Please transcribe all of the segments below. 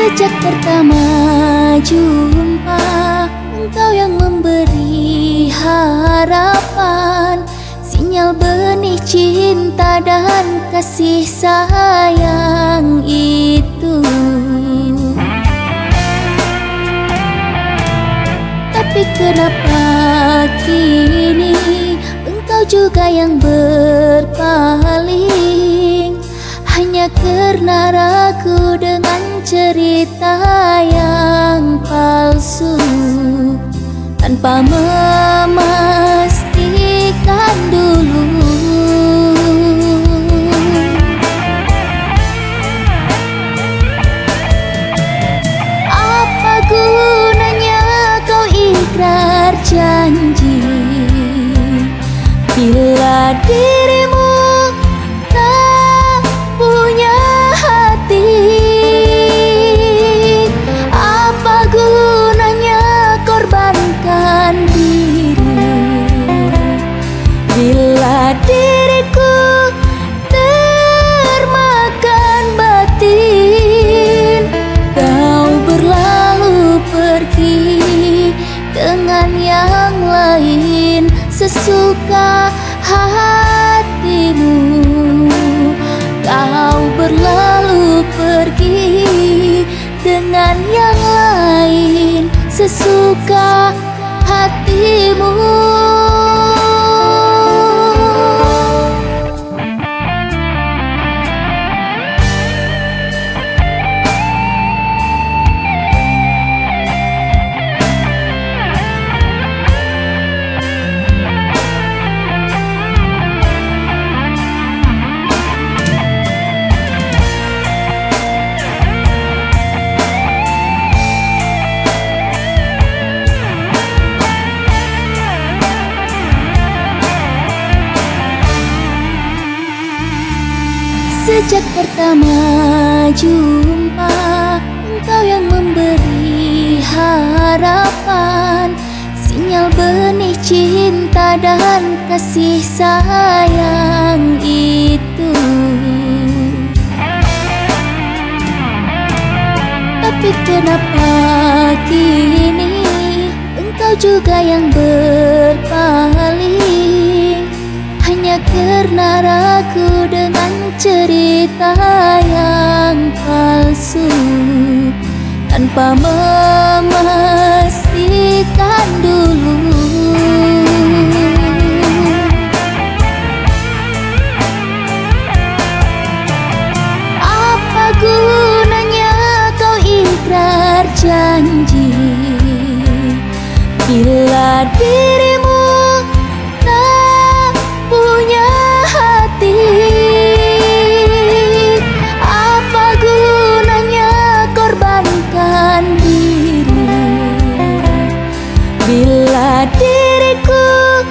Sejak pertama jumpa, engkau yang memberi harapan, sinyal benih cinta dan kasih sayang itu. Tapi kenapa kini engkau juga yang berpaling, hanya karena ragu dengan cerita yang palsu, tanpa memastikan dulu. Apa gunanya kau ikrar janji bila dirimu tak punya hati? Apa gunanya korbankan diri bila diriku termakan batin? Kau berlalu pergi dengan yang lain sesuka hatimu. Kau berlalu pergi dengan yang lain sesuka hatimu. Sejak pertama jumpa, engkau yang memberi harapan, sinyal benih cinta dan kasih sayang itu. Tapi kenapa kini engkau juga yang berpaling, hanya karena ragu dengan cerita yang palsu, tanpa memastikan dulu. Apa gunanya kau ikrar janji bila dirimu tak punya hati? Apa gunanya korbankan diri bila diriku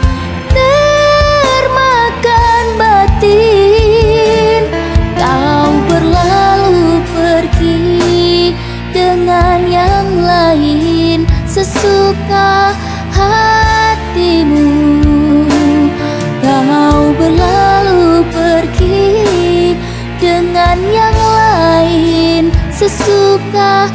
termakan batin? Kau berlalu pergi dengan yang lain sesuka hatimu. Kau berlalu pergi dengan yang lain sesuka